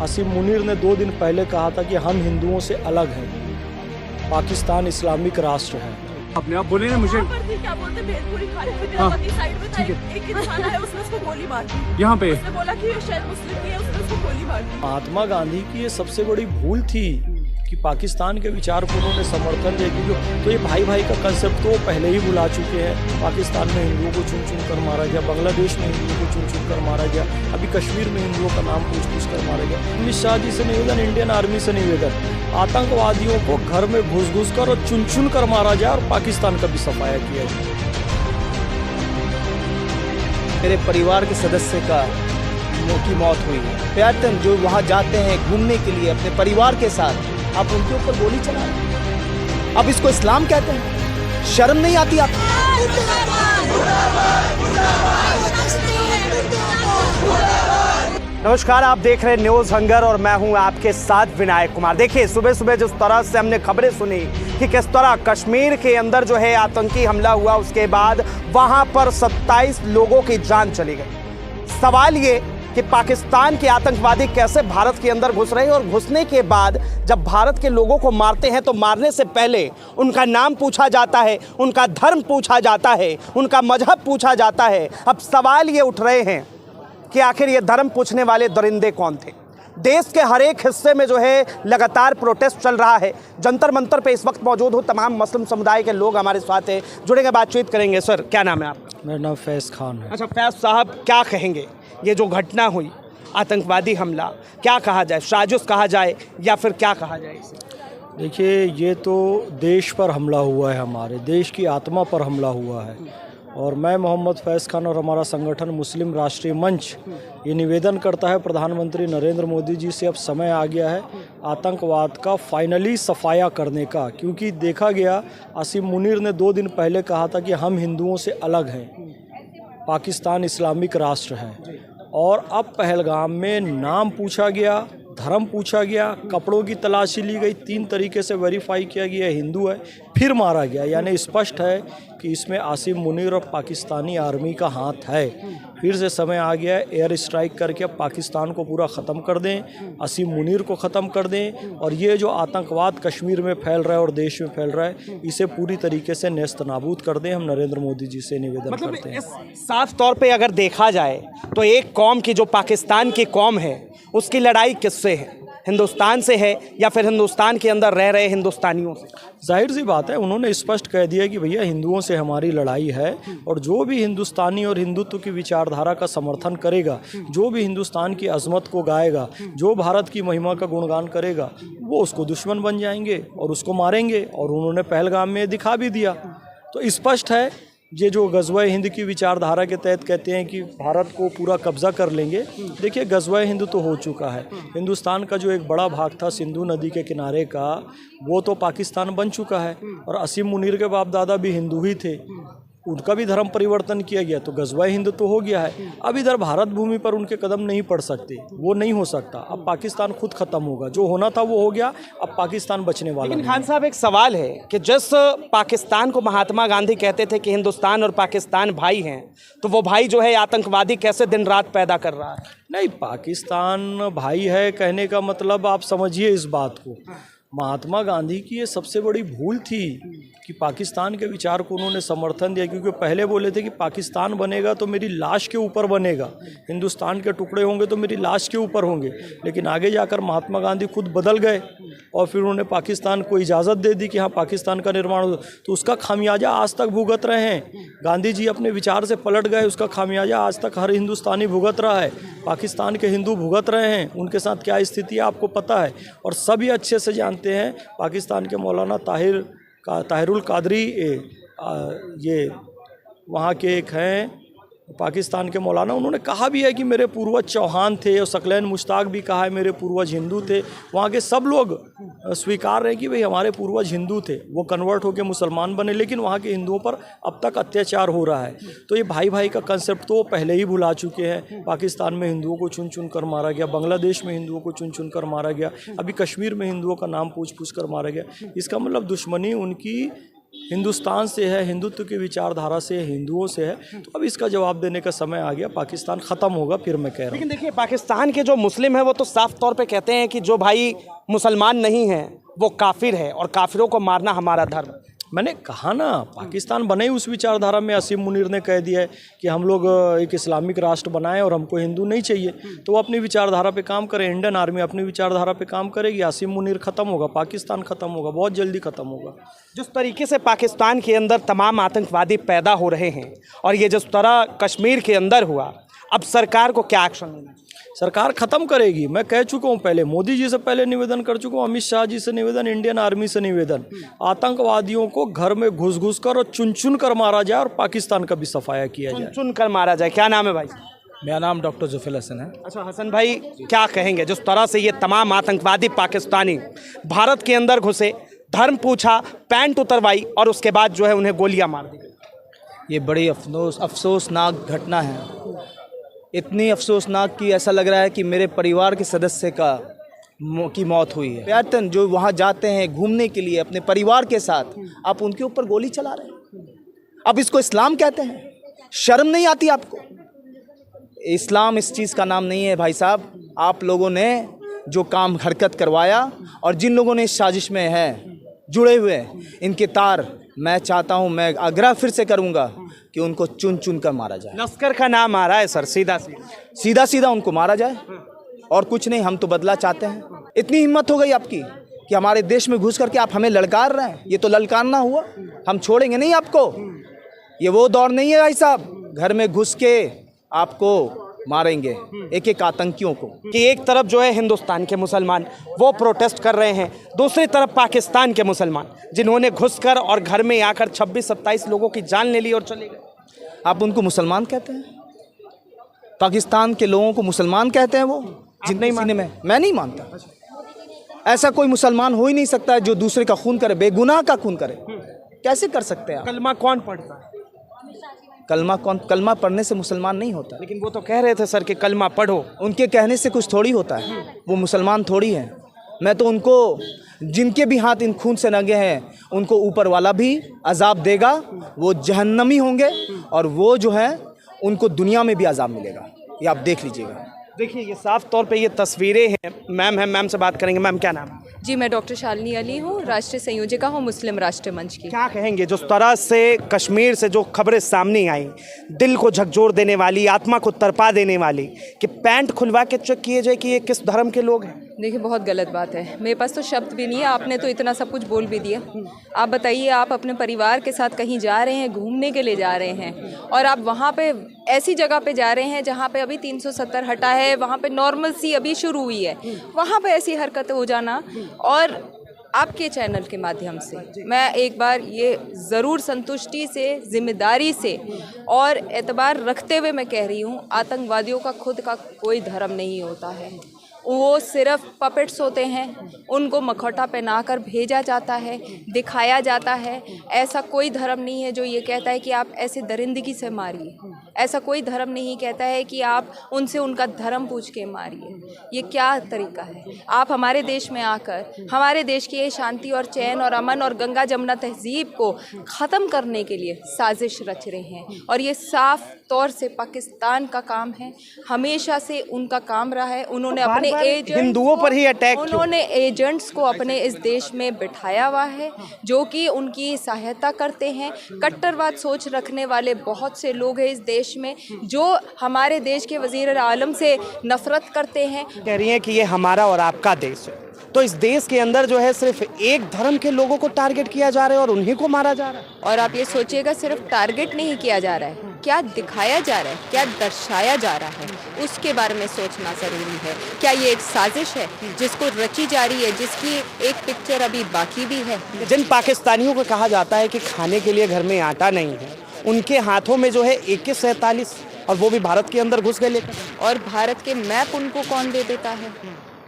आसिम मुनीर ने 2 दिन पहले कहा था कि हम हिंदुओं से अलग हैं, पाकिस्तान इस्लामिक राष्ट्र है। अपने आप बोले ना मुझे क्या बोलते भेलपुरी खा रहे थे, हाँ, साइड में था ठीक है। एक इंसान आया, उसने उसको गोली मार दी। यहाँ पे उसने बोला कि ये शायद मुस्लिम की है, उसने उसको गोली मार दी। महात्मा गांधी की ये सबसे बड़ी भूल थी कि पाकिस्तान के विचार को उन्होंने समर्थन दिया, क्योंकि तो ये भाई भाई का कंसेप्ट तो वो पहले ही भुला चुके हैं। पाकिस्तान में हिंदुओं को चुन चुन कर मारा गया, बांग्लादेश में हिंदुओं को चुन चुन कर मारा गया, अभी कश्मीर में हिंदुओं का नाम पूछ पूछ कर मारा गया। अमित शाह जी से निवेदन, इंडियन आर्मी से निवेदन, आतंकवादियों को घर में घुस घुस कर और चुन चुन कर मारा जाए और पाकिस्तान का भी सफाया किया जाए। मेरे परिवार के सदस्य की मौत हुई है। पर्यटन जो वहाँ जाते हैं घूमने के लिए अपने परिवार के साथ, आप उनके ऊपर गोली चला रहे हैं। अब इसको इस्लाम कहते हैं? शर्म नहीं आती आपको? नमस्कार, आप देख रहे हैं न्यूज़ हंगर और मैं हूं आपके साथ विनायक कुमार। देखिए, सुबह सुबह जिस तरह से हमने खबरें सुनी कि किस तरह कश्मीर के अंदर जो है आतंकी हमला हुआ, उसके बाद वहां पर 27 लोगों की जान चली गई। सवाल ये कि पाकिस्तान के आतंकवादी कैसे भारत के अंदर घुस रहे हैं, और घुसने के बाद जब भारत के लोगों को मारते हैं तो मारने से पहले उनका नाम पूछा जाता है, उनका धर्म पूछा जाता है, उनका मजहब पूछा जाता है। अब सवाल ये उठ रहे हैं कि आखिर ये धर्म पूछने वाले दरिंदे कौन थे। देश के हर एक हिस्से में जो है लगातार प्रोटेस्ट चल रहा है। जंतर मंतर पे इस वक्त मौजूद हो तमाम मुस्लिम समुदाय के लोग हमारे साथ हैं, जुड़ेंगे, बातचीत करेंगे। सर, क्या नाम है आपका? मेरा नाम फैज़ खान है। अच्छा फैज़ साहब, क्या कहेंगे ये जो घटना हुई, आतंकवादी हमला, क्या कहा जाए, साजिश कहा जाए या फिर क्या कहा जाए इसे? देखिए, ये तो देश पर हमला हुआ है, हमारे देश की आत्मा पर हमला हुआ है। और मैं मोहम्मद फैज़ खान और हमारा संगठन मुस्लिम राष्ट्रीय मंच ये निवेदन करता है प्रधानमंत्री नरेंद्र मोदी जी से, अब समय आ गया है आतंकवाद का फाइनली सफाया करने का। क्योंकि देखा गया, आसिम मुनीर ने 2 दिन पहले कहा था कि हम हिंदुओं से अलग हैं, पाकिस्तान इस्लामिक राष्ट्र है। और अब पहलगाम में नाम पूछा गया, धर्म पूछा गया, कपड़ों की तलाशी ली गई, 3 तरीके से वेरीफाई किया गया हिंदू है, फिर मारा गया। यानी स्पष्ट है कि इसमें आसिम मुनीर और पाकिस्तानी आर्मी का हाथ है। फिर से समय आ गया है एयर स्ट्राइक करके अब पाकिस्तान को पूरा ख़त्म कर दें, आसिम मुनीर को ख़त्म कर दें, और ये जो आतंकवाद कश्मीर में फैल रहा है और देश में फैल रहा है, इसे पूरी तरीके से नेस्त नाबूद कर दें। हम नरेंद्र मोदी जी से निवेदन करते हैं। साफ तौर पे अगर देखा जाए तो एक कौम की, जो पाकिस्तान की कौम है, उसकी लड़ाई किससे है? हिंदुस्तान से है या फिर हिंदुस्तान के अंदर रह रहे हिंदुस्तानियों से? जाहिर सी बात है, उन्होंने स्पष्ट कह दिया कि भैया हिंदुओं से हमारी लड़ाई है, और जो भी हिंदुस्तानी और हिंदुत्व की विचारधारा का समर्थन करेगा, जो भी हिंदुस्तान की अजमत को गाएगा, जो भारत की महिमा का गुणगान करेगा, वो उसको दुश्मन बन जाएंगे और उसको मारेंगे। और उन्होंने पहलगाम में दिखा भी दिया। तो स्पष्ट है, ये जो गज़वा हिंद की विचारधारा के तहत कहते हैं कि भारत को पूरा कब्जा कर लेंगे। देखिए, गज़वा हिंद तो हो चुका है। हिंदुस्तान का जो एक बड़ा भाग था सिंधु नदी के किनारे का, वो तो पाकिस्तान बन चुका है। और आसिम मुनीर के बाप दादा भी हिंदू ही थे, उनका भी धर्म परिवर्तन किया गया, तो गज़वा हिंद तो हो गया है। अब इधर भारत भूमि पर उनके कदम नहीं पड़ सकते, वो नहीं हो सकता। अब पाकिस्तान खुद ख़त्म होगा, जो होना था वो हो गया, अब पाकिस्तान बचने वाला। लेकिन खान साहब, एक सवाल है कि जिस पाकिस्तान को महात्मा गांधी कहते थे कि हिंदुस्तान और पाकिस्तान भाई हैं, तो वो भाई जो है आतंकवादी कैसे दिन रात पैदा कर रहा है? नहीं, पाकिस्तान भाई है कहने का मतलब आप समझिए इस बात को, महात्मा गांधी की ये सबसे बड़ी भूल थी कि पाकिस्तान के विचार को उन्होंने समर्थन दिया। क्योंकि पहले बोले थे कि पाकिस्तान बनेगा तो मेरी लाश के ऊपर बनेगा, हिंदुस्तान के टुकड़े होंगे तो मेरी लाश के ऊपर होंगे। लेकिन आगे जाकर महात्मा गांधी खुद बदल गए और फिर उन्होंने पाकिस्तान को इजाज़त दे दी कि हाँ पाकिस्तान का निर्माण हो। तो उसका खामियाजा आज तक भुगत रहे हैं। गांधी जी अपने विचार से पलट गए, उसका खामियाजा आज तक हर हिंदुस्तानी भुगत रहा है, पाकिस्तान के हिंदू भुगत रहे हैं। उनके साथ क्या स्थिति है आपको पता है, और सभी अच्छे से जानते हैं। पाकिस्तान के मौलाना ताहिरुल कादरी, ये वहाँ के एक हैं पाकिस्तान के मौलाना, उन्होंने कहा भी है कि मेरे पूर्वज चौहान थे, और सकलैन मुश्ताक भी कहा है मेरे पूर्वज हिंदू थे। वहाँ के सब लोग स्वीकार रहे कि भाई हमारे पूर्वज हिंदू थे, वो कन्वर्ट होकर मुसलमान बने, लेकिन वहाँ के हिंदुओं पर अब तक अत्याचार हो रहा है। तो ये भाई भाई का कंसेप्ट तो पहले ही भुला चुके हैं। पाकिस्तान में हिंदुओं को चुन चुन कर मारा गया, बांग्लादेश में हिंदुओं को चुन चुन कर मारा गया, अभी कश्मीर में हिंदुओं का नाम पूछ पूछ कर मारा गया। इसका मतलब दुश्मनी उनकी हिंदुस्तान से है, हिंदुत्व की विचारधारा से है, हिंदुओं से है, तो अब इसका जवाब देने का समय आ गया। पाकिस्तान ख़त्म होगा, फिर मैं कह रहा हूँ। लेकिन देखिए, पाकिस्तान के जो मुस्लिम हैं वो तो साफ तौर पे कहते हैं कि जो भाई मुसलमान नहीं है वो काफिर है और काफिरों को मारना हमारा धर्म। मैंने कहा ना, पाकिस्तान बने ही उस विचारधारा में। असीम मुनीर ने कह दिया है कि हम लोग एक इस्लामिक राष्ट्र बनाएं और हमको हिंदू नहीं चाहिए, तो वो अपनी विचारधारा पे काम करें। इंडियन आर्मी अपनी विचारधारा पे काम करेगी, असीम मुनीर ख़त्म होगा, पाकिस्तान ख़त्म होगा, बहुत जल्दी ख़त्म होगा। जिस तरीके से पाकिस्तान के अंदर तमाम आतंकवादी पैदा हो रहे हैं और ये जिस तरह कश्मीर के अंदर हुआ, अब सरकार को क्या एक्शन लेना चाहिए? सरकार ख़त्म करेगी। मैं कह चुका हूँ पहले, मोदी जी से पहले निवेदन कर चुका हूँ, अमित शाह जी से निवेदन, इंडियन आर्मी से निवेदन, आतंकवादियों को घर में घुस घुस कर और चुन चुन कर मारा जाए और पाकिस्तान का भी सफाया किया जाए। चुन कर मारा जाए। क्या नाम है भाई? मेरा नाम डॉक्टर जुफेल हसन है। अच्छा हसन भाई, क्या कहेंगे जिस तरह से ये तमाम आतंकवादी पाकिस्तानी भारत के अंदर घुसे, धर्म पूछा, पैंट उतरवाई और उसके बाद जो है उन्हें गोलियां मार दी? ये बड़ी अफसोसनाक घटना है। इतनी अफसोसनाक कि ऐसा लग रहा है कि मेरे परिवार के सदस्य की मौत हुई है। पर्यटन जो वहाँ जाते हैं घूमने के लिए अपने परिवार के साथ, आप उनके ऊपर गोली चला रहे हैं। अब इसको इस्लाम कहते हैं? शर्म नहीं आती आपको? इस्लाम इस चीज़ का नाम नहीं है भाई साहब। आप लोगों ने जो काम हरकत करवाया और जिन लोगों ने इस साजिश में है जुड़े हुए हैं, इनके तार मैं चाहता हूं, मैं आग्रह फिर से करूंगा कि उनको चुन चुन कर मारा जाए। लश्कर का नाम आ रहा है सर, सीधा सीधा उनको मारा जाए और कुछ नहीं। हम तो बदला चाहते हैं। इतनी हिम्मत हो गई आपकी कि हमारे देश में घुस करके आप हमें ललकार रहे हैं। ये तो ललकारना हुआ, हम छोड़ेंगे नहीं आपको। ये वो दौर नहीं है भाई साहब, घर में घुस के आपको मारेंगे एक एक आतंकियों को। कि एक तरफ जो है हिंदुस्तान के मुसलमान वो प्रोटेस्ट कर रहे हैं, दूसरी तरफ पाकिस्तान के मुसलमान जिन्होंने घुसकर और घर में आकर 26-27 लोगों की जान ले ली और चले गए। आप उनको मुसलमान कहते हैं? पाकिस्तान के लोगों को मुसलमान कहते हैं वो? जितने माने में मैं नहीं मानता। ऐसा कोई मुसलमान हो ही नहीं सकता है जो दूसरे का खून करे, बेगुनाह का खून करे। कैसे कर सकते हैं आप? कलमा कौन पढ़ता है? कलमा पढ़ने से मुसलमान नहीं होता। लेकिन वो तो कह रहे थे सर कि कलमा पढ़ो। उनके कहने से कुछ थोड़ी होता है, वो मुसलमान थोड़ी हैं। मैं तो उनको, जिनके भी हाथ इन खून से रंगे हैं, उनको ऊपर वाला भी अजाब देगा, वो जहन्नमी होंगे और वो जो है उनको दुनिया में भी अजाब मिलेगा। ये आप देख लीजिएगा। देखिए, ये साफ तौर पे ये तस्वीरें हैं। मैम है, मैम से बात करेंगे। मैम क्या नाम है? जी, मैं डॉक्टर शालिनी अली हूँ, राष्ट्रीय संयोजिका हूँ मुस्लिम राष्ट्र मंच की। क्या कहेंगे जिस तरह से कश्मीर से जो खबरें सामने आई, दिल को झकझोर देने वाली, आत्मा को तरपा देने वाली, कि पैंट खुलवा के चेक किए जाए कि ये किस धर्म के लोग हैं? देखिए, बहुत गलत बात है। मेरे पास तो शब्द भी नहीं है, आपने तो इतना सब कुछ बोल भी दिया। आप बताइए, आप अपने परिवार के साथ कहीं जा रहे हैं, घूमने के लिए जा रहे हैं, और आप वहाँ पे ऐसी जगह पे जा रहे हैं जहाँ पे अभी 370 हटा है, वहाँ पे नॉर्मल सी अभी शुरू हुई है, वहाँ पे ऐसी हरकतें हो जाना। और आपके चैनल के माध्यम से मैं एक बार ये ज़रूर संतुष्टि से, जिम्मेदारी से और एतबार रखते हुए मैं कह रही हूँ, आतंकवादियों का खुद का कोई धर्म नहीं होता है। वो सिर्फ पपेट्स होते हैं, उनको मखौटा पहनाकर भेजा जाता है, दिखाया जाता है। ऐसा कोई धर्म नहीं है जो ये कहता है कि आप ऐसे दरिंदगी से मारिए। ऐसा कोई धर्म नहीं कहता है कि आप उनसे उनका धर्म पूछ के मारिए। ये क्या तरीका है? आप हमारे देश में आकर हमारे देश की शांति और चैन और अमन और गंगा जमुना तहजीब को ख़त्म करने के लिए साजिश रच रहे हैं, और ये साफ तौर से पाकिस्तान का काम है, हमेशा से उनका काम रहा है। उन्होंने अपने हिंदुओं पर ही अटैक, उन्होंने एजेंट्स को अपने इस देश में बिठाया हुआ है जो कि उनकी सहायता करते हैं। कट्टरवाद सोच रखने वाले बहुत से लोग हैं इस देश में जो हमारे देश के वजीर आलम से नफरत करते हैं। कह रही हैं कि ये हमारा और आपका देश है, तो इस देश के अंदर जो है सिर्फ एक धर्म के लोगों को टारगेट किया जा रहा है और उन्हीं को मारा जा रहा है। और आप ये सोचिएगा, सिर्फ टारगेट नहीं किया जा रहा है, क्या दिखाया जा रहा है, क्या दर्शाया जा रहा है, उसके बारे में सोचना ज़रूरी है। क्या ये एक साजिश है जिसको रची जा रही है, जिसकी एक पिक्चर अभी बाकी भी है? जिन पाकिस्तानियों को कहा जाता है कि खाने के लिए घर में आटा नहीं है, उनके हाथों में जो है AK-47, और वो भी भारत के अंदर घुस गए लेकर। और भारत के मैप उनको कौन दे देता है?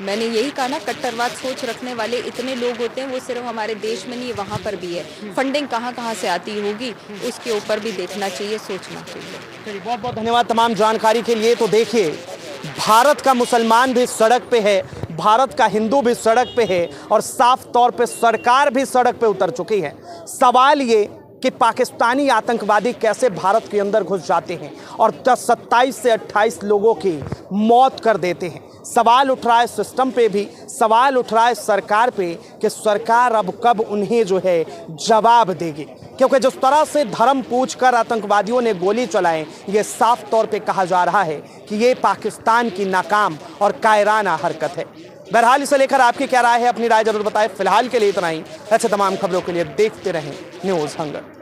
मैंने यही कहा ना, कट्टरवाद सोच रखने वाले इतने लोग होते हैं, वो सिर्फ हमारे देश में नहीं, वहाँ पर भी है। फंडिंग कहाँ कहाँ से आती होगी, उसके ऊपर भी देखना चाहिए, सोचना चाहिए। बहुत बहुत धन्यवाद तमाम जानकारी के लिए। तो देखिए, भारत का मुसलमान भी सड़क पे है, भारत का हिंदू भी सड़क पे है और साफ तौर पे सरकार भी सड़क पे उतर चुकी है। सवाल ये कि पाकिस्तानी आतंकवादी कैसे भारत के अंदर घुस जाते हैं और 27 से 28 लोगों की मौत कर देते हैं। सवाल उठ रहा है सिस्टम पे भी, सवाल उठ रहा है सरकार पे कि सरकार अब कब उन्हें जो है जवाब देगी, क्योंकि जिस तरह से धर्म पूछकर आतंकवादियों ने गोली चलाएं, ये साफ तौर पे कहा जा रहा है कि ये पाकिस्तान की नाकाम और कायराना हरकत है। बहरहाल इसे लेकर आपकी क्या राय है, अपनी राय जरूर बताएं। फिलहाल के लिए इतना ही। ऐसे तमाम खबरों के लिए देखते रहें न्यूज़ हंगर।